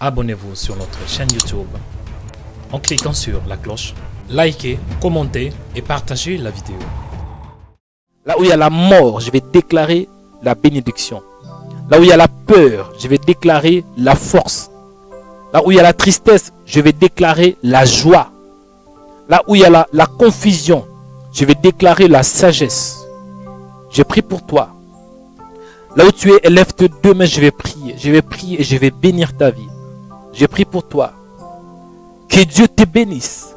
abonnez-vous sur notre chaîne YouTube en cliquant sur la cloche. Likez, commentez et partagez la vidéo. Là où il y a la mort, je vais déclarer la bénédiction. Là où il y a la peur, je vais déclarer la force. Là où il y a la tristesse, je vais déclarer la joie. Là où il y a la confusion, je vais déclarer la sagesse. Je prie pour toi. Là où tu es, lève-toi demain, je vais prier. Je vais prier et je vais bénir ta vie. Je prie pour toi. Que Dieu te bénisse.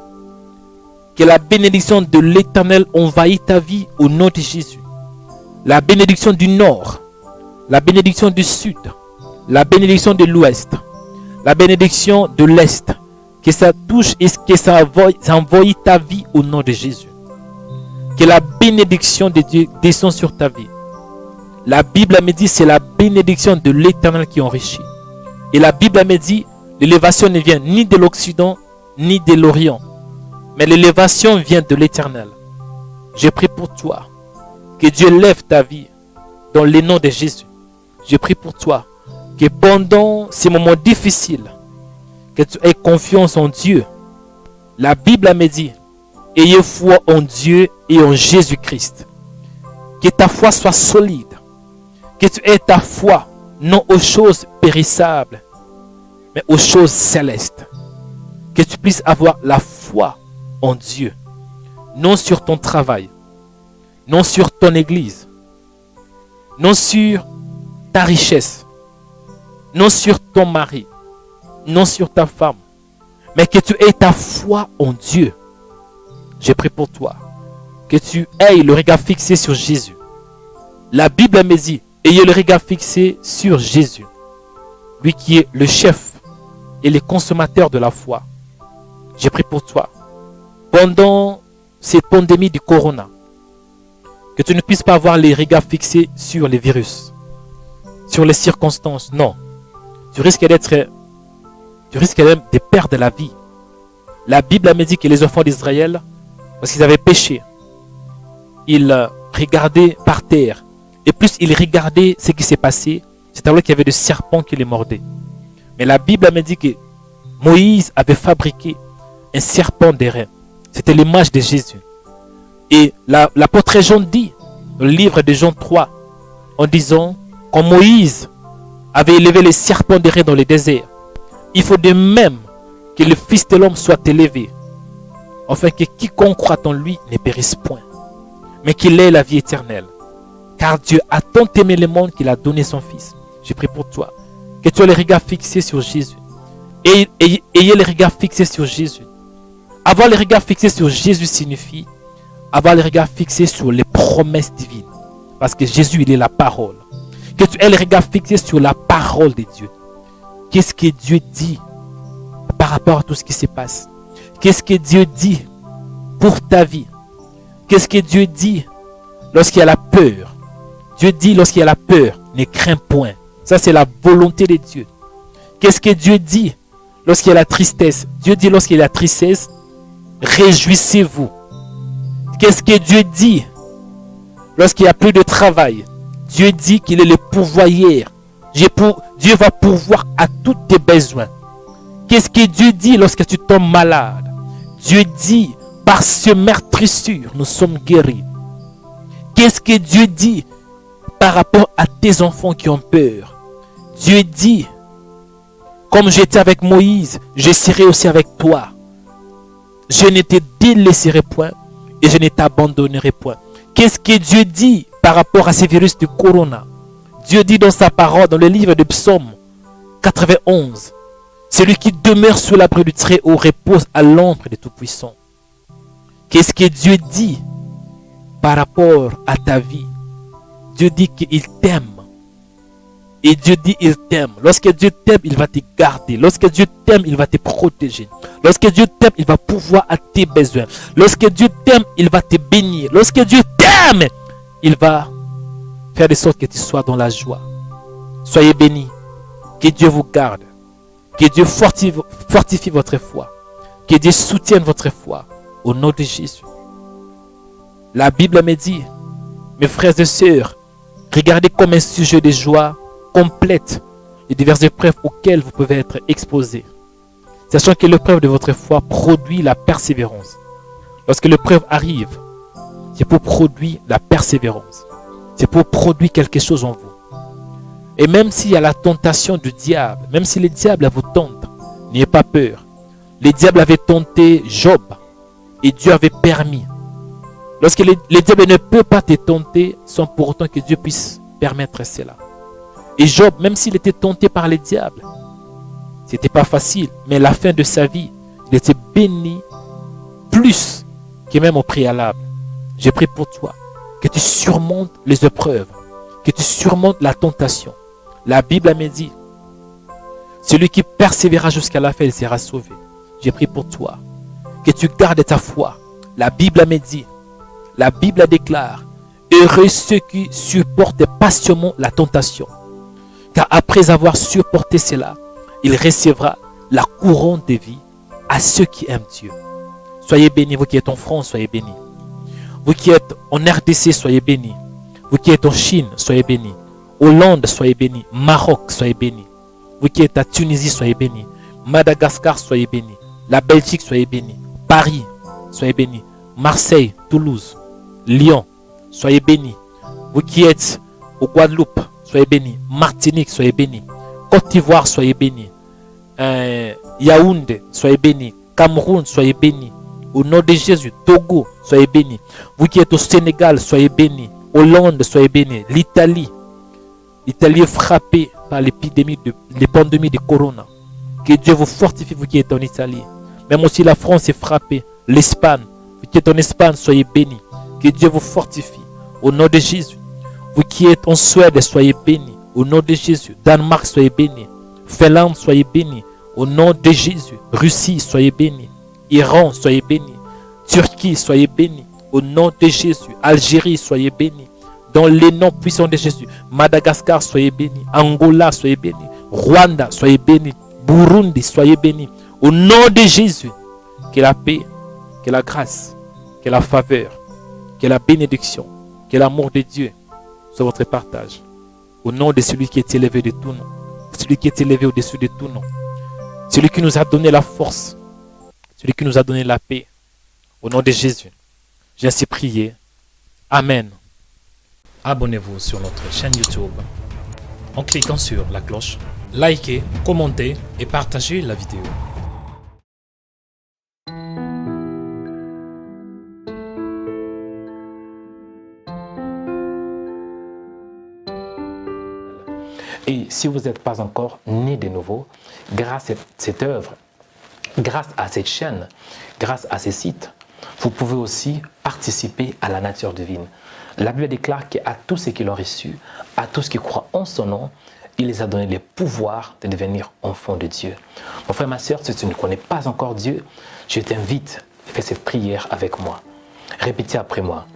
Que la bénédiction de l'Éternel envahisse ta vie au nom de Jésus. La bénédiction du nord, la bénédiction du sud, la bénédiction de l'ouest, la bénédiction de l'est. Que ça touche et que ça envoie ta vie au nom de Jésus. Que la bénédiction de Dieu descende sur ta vie. La Bible me dit c'est la bénédiction de l'Éternel qui enrichit. Et la Bible me dit l'élévation ne vient ni de l'Occident ni de l'Orient. Mais l'élévation vient de l'Éternel. Je prie pour toi. Que Dieu lève ta vie dans le nom de Jésus. Je prie pour toi. Que pendant ces moments difficiles, que tu aies confiance en Dieu. La Bible me dit, ayez foi en Dieu et en Jésus-Christ. Que ta foi soit solide. Que tu aies ta foi non aux choses périssables, mais aux choses célestes. Que tu puisses avoir la foi en Dieu. Non sur ton travail. Non sur ton église. Non sur ta richesse. Non sur ton mari. Non sur ta femme. Mais que tu aies ta foi en Dieu. Je prie pour toi. Que tu aies le regard fixé sur Jésus. La Bible me dit, ayez le regard fixé sur Jésus. Lui qui est le chef et le consommateur de la foi. Je prie pour toi. Pendant cette pandémie du corona, que tu ne puisses pas avoir les regards fixés sur les virus, sur les circonstances. Non. Tu risques de perdre la vie. La Bible me dit que les enfants d'Israël, parce qu'ils avaient péché, ils regardaient par terre. Et plus ils regardaient ce qui s'est passé, c'est alors qu'il y avait des serpents qui les mordaient. Mais la Bible me dit que Moïse avait fabriqué un serpent d'airain. C'était l'image de Jésus. Et l'apôtre Jean dit, dans le livre de Jean 3, en disant, quand Moïse avait élevé les serpents d'airain dans le désert, il faut de même que le Fils de l'homme soit élevé, afin que quiconque croit en lui ne périsse point, mais qu'il ait la vie éternelle. Car Dieu a tant aimé le monde qu'il a donné son Fils. Je prie pour toi, que tu aies les regards fixés sur Jésus. Ayez les regards fixés sur Jésus. Avoir les regards fixés sur Jésus signifie avoir les regards fixés sur les promesses divines. Parce que Jésus, il est la parole. Que tu aies les regards fixés sur la parole de Dieu. Qu'est-ce que Dieu dit par rapport à tout ce qui se passe? Qu'est-ce que Dieu dit pour ta vie? Qu'est-ce que Dieu dit lorsqu'il y a la peur? Dieu dit lorsqu'il y a la peur, ne crains point. Ça, c'est la volonté de Dieu. Qu'est-ce que Dieu dit lorsqu'il y a la tristesse? Dieu dit lorsqu'il y a la tristesse, réjouissez-vous. Qu'est-ce que Dieu dit lorsqu'il n'y a plus de travail? Dieu dit qu'il est le pourvoyeur. Dieu va pourvoir à tous tes besoins. Qu'est-ce que Dieu dit lorsque tu tombes malade? Dieu dit, par ce meurtrissure, nous sommes guéris. Qu'est-ce que Dieu dit par rapport à tes enfants qui ont peur? Dieu dit, comme j'étais avec Moïse, je serai aussi avec toi. Je ne te délaisserai point et je ne t'abandonnerai point. Qu'est-ce que Dieu dit par rapport à ces virus du corona? Dieu dit dans sa parole, dans le livre de Psaume 91, celui qui demeure sous l'abri du Très-Haut repose à l'ombre du Tout-Puissant. Qu'est-ce que Dieu dit par rapport à ta vie? Dieu dit qu'il t'aime. Et Dieu dit il t'aime. Lorsque Dieu t'aime, il va te garder. Lorsque Dieu t'aime, il va te protéger. Lorsque Dieu t'aime, il va pouvoir à tes besoins. Lorsque Dieu t'aime, il va te bénir. Lorsque Dieu t'aime, il va faire de sorte que tu sois dans la joie. Soyez bénis. Que Dieu vous garde. Que Dieu fortifie votre foi. Que Dieu soutienne votre foi. Au nom de Jésus. La Bible me dit, mes frères et sœurs, regardez comme un sujet de joie complète les diverses épreuves auxquelles vous pouvez être exposés. Sachant que l'épreuve de votre foi produit la persévérance. Lorsque l'épreuve arrive, c'est pour produire la persévérance. C'est pour produire quelque chose en vous. Et même s'il y a la tentation du diable, même si le diable vous tente, n'ayez pas peur. Le diable avait tenté Job et Dieu avait permis. Lorsque le diable ne peut pas te tenter sans pour autant que Dieu puisse permettre cela. Et Job, même s'il était tenté par le diable, c'était pas facile, mais à la fin de sa vie, il était béni plus que même au préalable. J'ai prié pour toi, que tu surmontes les épreuves, que tu surmontes la tentation. La Bible me dit, celui qui persévérera jusqu'à la fin, il sera sauvé. J'ai prié pour toi, que tu gardes ta foi. La Bible me dit, la Bible déclare, heureux ceux qui supportent patiemment la tentation. Car après avoir supporté cela, il recevra la couronne de vie à ceux qui aiment Dieu. Soyez bénis, vous qui êtes en France, soyez bénis. Vous qui êtes en RDC, soyez bénis. Vous qui êtes en Chine, soyez bénis. Hollande, soyez bénis. Maroc, soyez bénis. Vous qui êtes à Tunisie, soyez bénis. Madagascar, soyez bénis. La Belgique, soyez bénis. Paris, soyez bénis. Marseille, Toulouse, Lyon, soyez bénis. Vous qui êtes au Guadeloupe, soyez bénis. Martinique, soyez bénis. Côte d'Ivoire, soyez bénis. Yaoundé, soyez bénis. Cameroun, soyez bénis. Au nom de Jésus, Togo, soyez bénis. Vous qui êtes au Sénégal, soyez bénis. Hollande, soyez bénis. L'Italie est frappée par les pandémies de Corona. Que Dieu vous fortifie, vous qui êtes en Italie. Même aussi la France est frappée. L'Espagne, vous qui êtes en Espagne, soyez bénis. Que Dieu vous fortifie. Au nom de Jésus. Vous qui êtes en Suède, soyez bénis. Au nom de Jésus. Danemark, soyez bénis. Finlande, soyez bénis. Au nom de Jésus. Russie, soyez bénis. Iran, soyez bénis. Turquie, soyez bénis. Au nom de Jésus. Algérie, soyez bénis. Dans les noms puissants de Jésus. Madagascar, soyez bénis. Angola, soyez bénis. Rwanda, soyez bénis. Burundi, soyez bénis. Au nom de Jésus. Que la paix, que la grâce, que la faveur, que la bénédiction, que l'amour de Dieu soit votre partage. Au nom de celui qui est élevé de tout nom. Celui qui est élevé au-dessus de tout nom. Celui qui nous a donné la force. Celui qui nous a donné la paix. Au nom de Jésus. J'ai ainsi prié. Amen. Abonnez-vous sur notre chaîne YouTube en cliquant sur la cloche. Likez, commentez et partagez la vidéo. Et si vous n'êtes pas encore né de nouveau, grâce à cette œuvre, grâce à cette chaîne, grâce à ces sites, vous pouvez aussi participer à la nature divine. La Bible déclare qu'à tous ceux qui l'ont reçu, à tous qui croient en son nom, il les a donné le pouvoir de devenir enfants de Dieu. Mon frère, ma soeur, si tu ne connais pas encore Dieu, je t'invite à faire cette prière avec moi. Répétez après moi.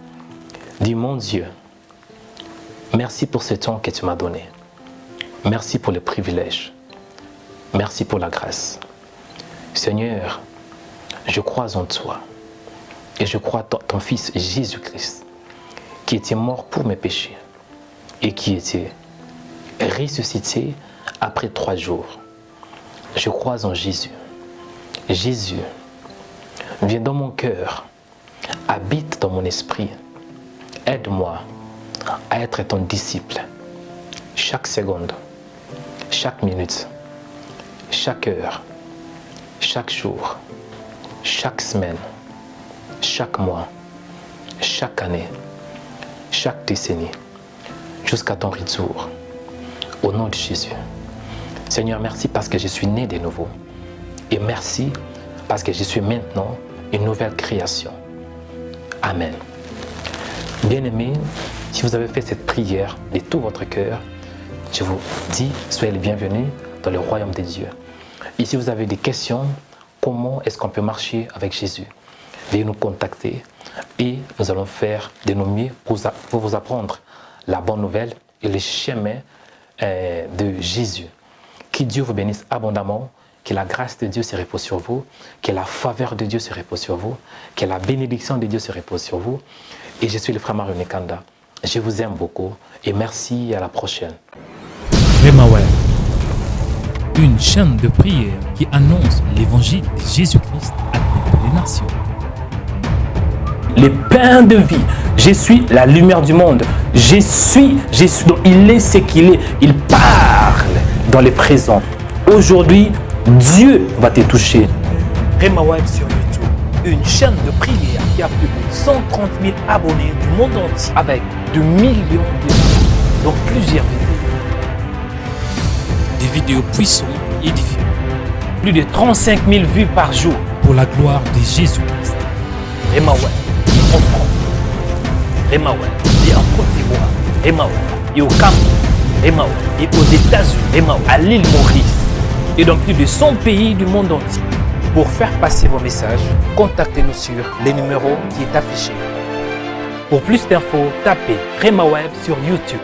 Dis, mon Dieu, merci pour ce temps que tu m'as donné. Merci pour le privilège. Merci pour la grâce. Seigneur, je crois en toi. Et je crois en ton Fils Jésus-Christ, qui était mort pour mes péchés et qui était ressuscité après 3 jours. Je crois en Jésus. Jésus, viens dans mon cœur, habite dans mon esprit. Aide-moi à être ton disciple chaque seconde, chaque minute, chaque heure, chaque jour, chaque semaine, chaque mois, chaque année, chaque décennie, jusqu'à ton retour. Au nom de Jésus. Seigneur, merci parce que je suis né de nouveau. Et merci parce que je suis maintenant une nouvelle création. Amen. Bien-aimés, si vous avez fait cette prière de tout votre cœur, je vous dis, soyez les bienvenus dans le royaume de Dieu. Et si vous avez des questions, comment est-ce qu'on peut marcher avec Jésus? Veuillez nous contacter et nous allons faire de nos mieux pour vous apprendre la bonne nouvelle et le chemin de Jésus. Que Dieu vous bénisse abondamment, que la grâce de Dieu se repose sur vous, que la faveur de Dieu se repose sur vous, que la bénédiction de Dieu se repose sur vous. Et je suis le frère Mario Nekanda. Je vous aime beaucoup et merci et à la prochaine. Rema Web, une chaîne de prière qui annonce l'évangile de Jésus-Christ à toutes les nations. Les pains de vie. Je suis la lumière du monde. Je suis. Donc il est ce qu'il est. Il parle dans le présent. Aujourd'hui, Dieu va te toucher. Rema Web sur YouTube, une chaîne de prière qui a plus de 130 000 abonnés du monde entier avec de millions de vues dans plusieurs vidéos. Des vidéos puissantes et édifiantes. Plus de 35 000 vues par jour. Pour la gloire de Jésus-Christ. Rema Web en France. Rema Web et en Côte d'Ivoire. Rema Web et au Cameroun. Rema Web et aux États-Unis. Rema Web à l'île Maurice. Et dans plus de 100 pays du monde entier. Pour faire passer vos messages, contactez-nous sur les numéros qui est affiché. Pour plus d'infos, tapez Rema Web sur YouTube.